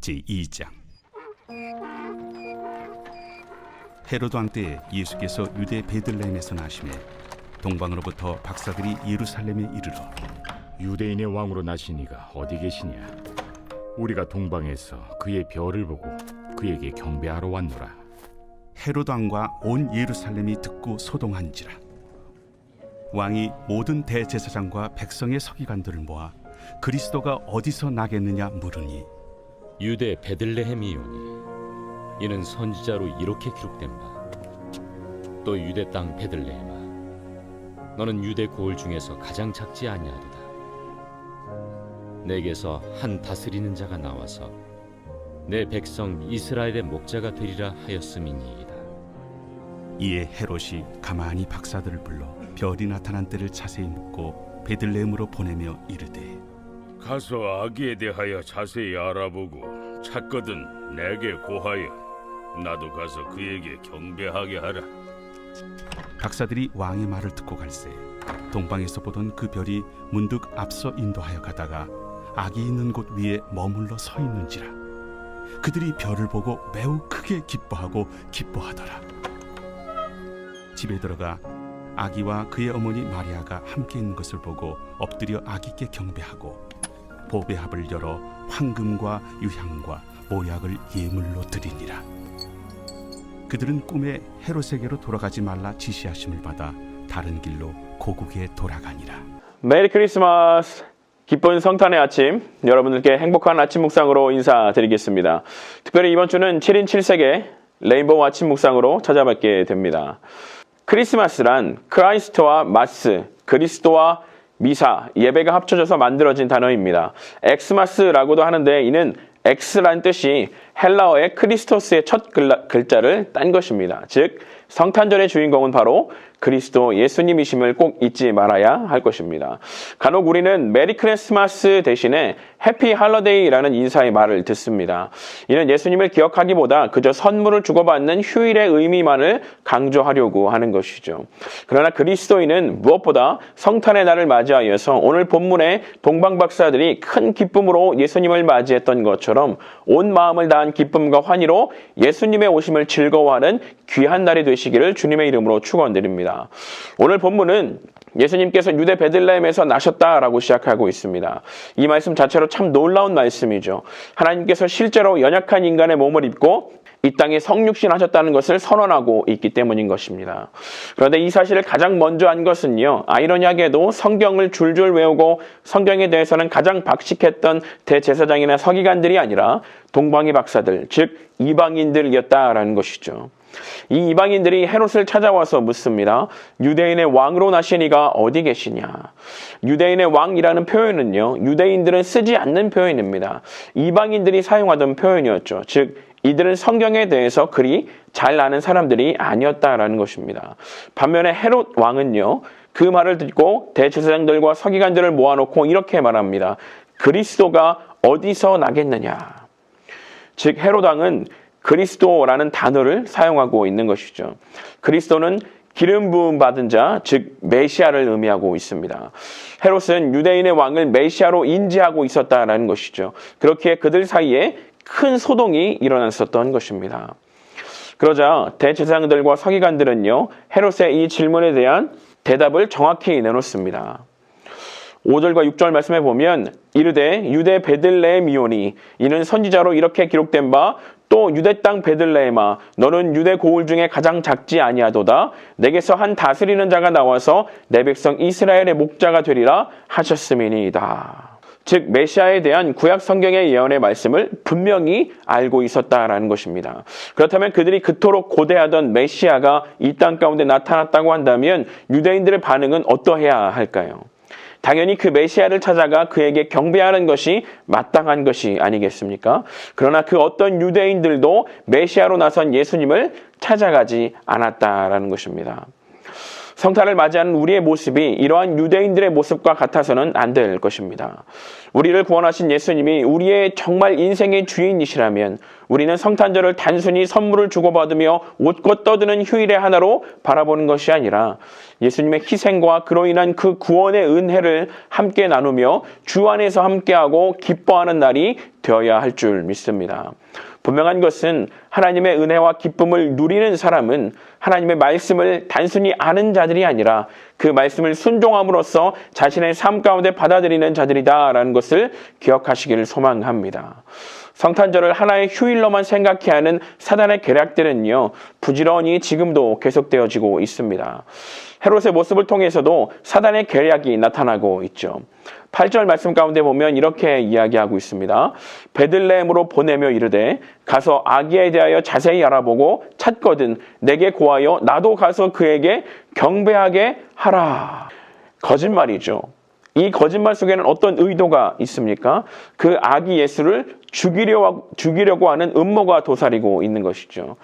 제2장. 헤로드 왕 때 예수께서 유대 베들레헴에서 나시매 동방으로부터 박사들이 예루살렘에 이르러 유대인의 왕으로 나신 이가 어디 계시냐? 우리가 동방에서 그의 별을 보고 그에게 경배하러 왔노라. 헤로드 왕과 온 예루살렘이 듣고 소동한지라. 왕이 모든 대제사장과 백성의 서기관들을 모아 그리스도가 어디서 나겠느냐 물으니 유대 베들레헴이오니 이는 선지자로 이렇게 기록된 바. 또 유대 땅 베들레헴아, 너는 유대 고을 중에서 가장 작지 아니하도다. 내게서 한 다스리는 자가 나와서 내 백성 이스라엘의 목자가 되리라 하였음이니이다. 이에 헤롯이 가만히 박사들을 불러 별이 나타난 때를 자세히 묻고 베들레헴으로 보내며 이르되 가서 아기에 대하여 자세히 알아보고 찾거든 내게 고하여 나도 가서 그에게 경배하게 하라. 박사들이 왕의 말을 듣고 갈새 동방에서 보던 그 별이 문득 앞서 인도하여 가다가 아기 있는 곳 위에 머물러 서 있는지라. 그들이 별을 보고 매우 크게 기뻐하더라. 집에 들어가 아기와 그의 어머니 마리아가 함께 있는 것을 보고 엎드려 아기께 경배하고 보배합을 열어 황금과 유향과 모약을 예물로 드리니라. 그들은 꿈에 헤롯에게로 돌아가지 말라 지시하심을 받아 다른 길로 고국에 돌아가니라. 메리 크리스마스! 기쁜 성탄의 아침, 여러분들께 행복한 아침 묵상으로 인사드리겠습니다. 특별히 이번 주는 7인 7색의 레인보우 아침 묵상으로 찾아뵙게 됩니다. 크리스마스란 크라이스트와 마스, 그리스도와 미사, 예배가 합쳐져서 만들어진 단어입니다. 엑스마스라고도 하는데 이는 엑스란 뜻이 헬라어의 크리스토스의 첫 글자를 딴 것입니다. 즉 성탄절의 주인공은 바로 그리스도 예수님이심을 꼭 잊지 말아야 할 것입니다. 간혹 우리는 메리 크리스마스 대신에 해피 할러데이라는 인사의 말을 듣습니다. 이는 예수님을 기억하기보다 그저 선물을 주고받는 휴일의 의미만을 강조하려고 하는 것이죠. 그러나 그리스도인은 무엇보다 성탄의 날을 맞이하여서 오늘 본문의 동방박사들이 큰 기쁨으로 예수님을 맞이했던 것처럼 온 마음을 다한 기쁨과 환희로 예수님의 오심을 즐거워하는 귀한 날이 되시기를 주님의 이름으로 축원드립니다. 오늘 본문은 예수님께서 유대 베들레헴에서 나셨다라고 시작하고 있습니다. 이 말씀 자체로 참 놀라운 말씀이죠. 하나님께서 실제로 연약한 인간의 몸을 입고 이 땅에 성육신하셨다는 것을 선언하고 있기 때문인 것입니다. 그런데 이 사실을 가장 먼저 한 것은요, 아이러니하게도 성경을 줄줄 외우고 성경에 대해서는 가장 박식했던 대제사장이나 서기관들이 아니라 동방의 박사들, 즉 이방인들이었다라는 것이죠. 이 이방인들이 헤롯을 찾아와서 묻습니다. 유대인의 왕으로 나신 이가 어디 계시냐? 유대인의 왕이라는 표현은요, 유대인들은 쓰지 않는 표현입니다. 이방인들이 사용하던 표현이었죠. 즉 이들은 성경에 대해서 그리 잘 아는 사람들이 아니었다라는 것입니다. 반면에 헤롯 왕은요, 그 말을 듣고 대제사장들과 서기관들을 모아놓고 이렇게 말합니다. 그리스도가 어디서 나겠느냐? 즉 헤롯 왕은 그리스도라는 단어를 사용하고 있는 것이죠. 그리스도는 기름 부음 받은 자, 즉 메시아를 의미하고 있습니다. 헤롯은 유대인의 왕을 메시아로 인지하고 있었다라는 것이죠. 그렇기에 그들 사이에 큰 소동이 일어났었던 것입니다. 그러자 대제사장들과 서기관들은요, 헤롯의 이 질문에 대한 대답을 정확히 내놓습니다. 5절과 6절 말씀에 보면 이르되 유대 베들레헴이오니 이는 선지자로 이렇게 기록된 바 또 유대 땅 베들레헴아 너는 유대 고을 중에 가장 작지 아니하도다. 내게서 한 다스리는 자가 나와서 내 백성 이스라엘의 목자가 되리라 하셨음이니이다. 즉 메시아에 대한 구약 성경의 예언의 말씀을 분명히 알고 있었다라는 것입니다. 그렇다면 그들이 그토록 고대하던 메시아가 이 땅 가운데 나타났다고 한다면 유대인들의 반응은 어떠해야 할까요? 당연히 그 메시아를 찾아가 그에게 경배하는 것이 마땅한 것이 아니겠습니까? 그러나 그 어떤 유대인들도 메시아로 나선 예수님을 찾아가지 않았다라는 것입니다. 성탄을 맞이하는 우리의 모습이 이러한 유대인들의 모습과 같아서는 안 될 것입니다. 우리를 구원하신 예수님이 우리의 정말 인생의 주인이시라면 우리는 성탄절을 단순히 선물을 주고받으며 웃고 떠드는 휴일의 하나로 바라보는 것이 아니라 예수님의 희생과 그로 인한 그 구원의 은혜를 함께 나누며 주 안에서 함께하고 기뻐하는 날이 되어야 할 줄 믿습니다. 분명한 것은 하나님의 은혜와 기쁨을 누리는 사람은 하나님의 말씀을 단순히 아는 자들이 아니라 그 말씀을 순종함으로써 자신의 삶 가운데 받아들이는 자들이다라는 것을 기억하시기를 소망합니다. 성탄절을 하나의 휴일로만 생각해 하는 사단의 계략들은요, 부지런히 지금도 계속되어지고 있습니다. 헤롯의 모습을 통해서도 사단의 계략이 나타나고 있죠. 8절 말씀 가운데 보면 이렇게 이야기하고 있습니다. 베들레헴으로 보내며 이르되 가서 아기에 대하여 자세히 알아보고 찾거든 내게 고하여 나도 가서 그에게 경배하게 하라. 거짓말이죠. 이 거짓말 속에는 어떤 의도가 있습니까? 그 아기 예수를 죽이려고 하는 음모가 도사리고 있는 것이죠.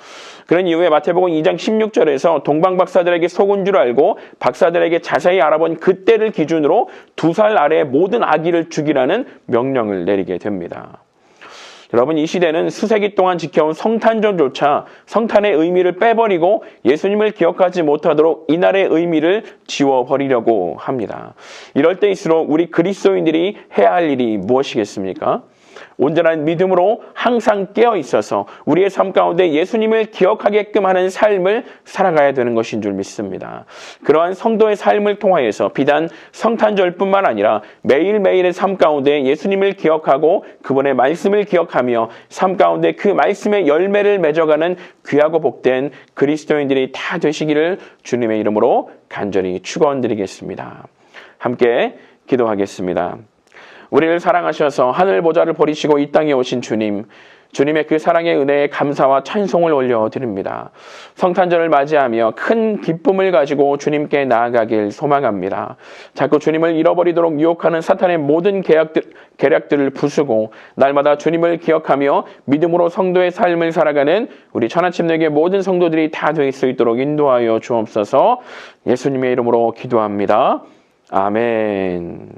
그런 이후에 마태복음 2장 16절에서 동방 박사들에게 속은 줄 알고 박사들에게 자세히 알아본 그때를 기준으로 2살 아래의 모든 아기를 죽이라는 명령을 내리게 됩니다. 여러분, 이 시대는 수세기 동안 지켜온 성탄절조차 성탄의 의미를 빼버리고 예수님을 기억하지 못하도록 이날의 의미를 지워버리려고 합니다. 이럴 때일수록 우리 그리스도인들이 해야 할 일이 무엇이겠습니까? 온전한 믿음으로 항상 깨어 있어서 우리의 삶 가운데 예수님을 기억하게끔 하는 삶을 살아가야 되는 것인 줄 믿습니다. 그러한 성도의 삶을 통하여서 비단 성탄절뿐만 아니라 매일매일의 삶 가운데 예수님을 기억하고 그분의 말씀을 기억하며 삶 가운데 그 말씀의 열매를 맺어가는 귀하고 복된 그리스도인들이 다 되시기를 주님의 이름으로 간절히 축원드리겠습니다. 함께 기도하겠습니다. 우리를 사랑하셔서 하늘 보좌를 버리시고 이 땅에 오신 주님, 주님의 그 사랑의 은혜에 감사와 찬송을 올려드립니다. 성탄절을 맞이하며 큰 기쁨을 가지고 주님께 나아가길 소망합니다. 자꾸 주님을 잃어버리도록 유혹하는 사탄의 모든 계략들을 부수고 날마다 주님을 기억하며 믿음으로 성도의 삶을 살아가는 우리 천하침례교회 모든 성도들이 다 될 수 있도록 인도하여 주옵소서. 예수님의 이름으로 기도합니다. 아멘.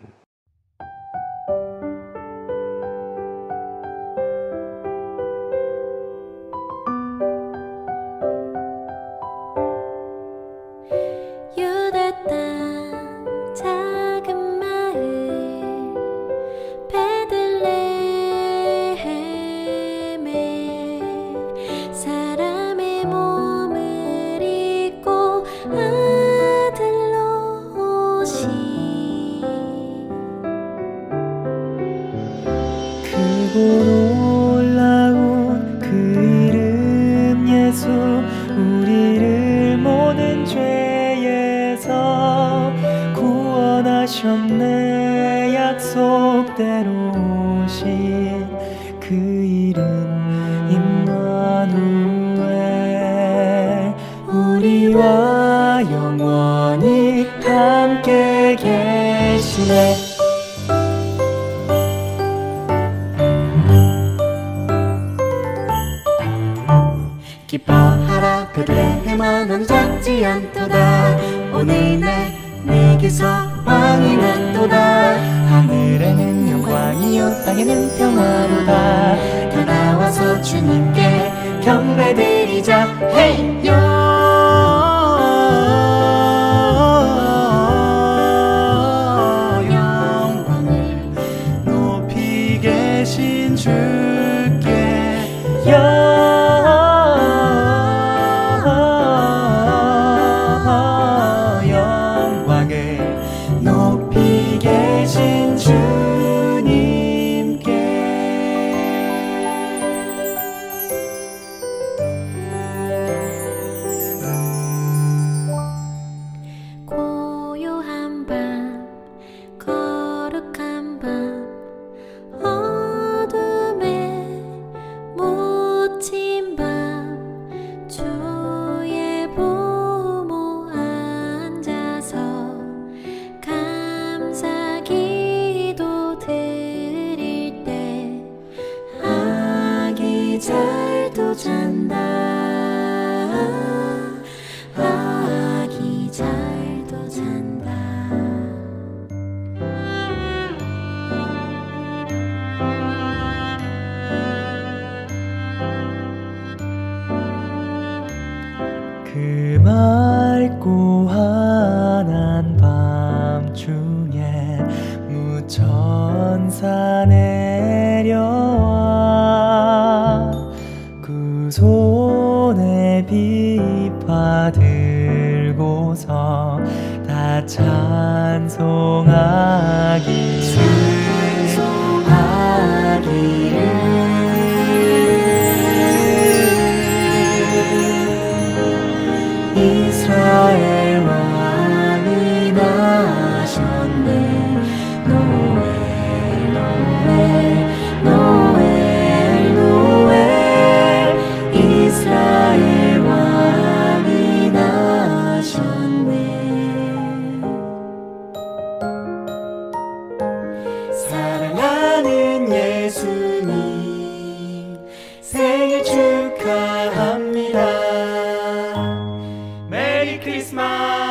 유대 땅 작은 마을 베들레헴에 사람의 몸을 입고 아들로 오신 크고 놀라운 그 이름 예수 우리를 모든 죄에서 구원하셨네. 약속대로 오신 그 이름 임마누엘 우리와 영원히 함께 계시네. 기뻐하라 베들레헴아 넌 작지 않도다 오늘 내게서 왕이 났도다 하늘에는 영광이요 땅에는 평화로다. 다 나와서 주님께 경배드리자. 헤이 영광을 높이 계신 주께 영광을 높이 계신 주님께. 고요한 밤 거룩한 밤 어둠에 찬송하기를 이스라엘 왕이 나셨네 노엘 노엘 노엘 노엘 이스라엘 왕이 나셨네 사랑하는 예수님 생일 축하합니다 메리 크리스마스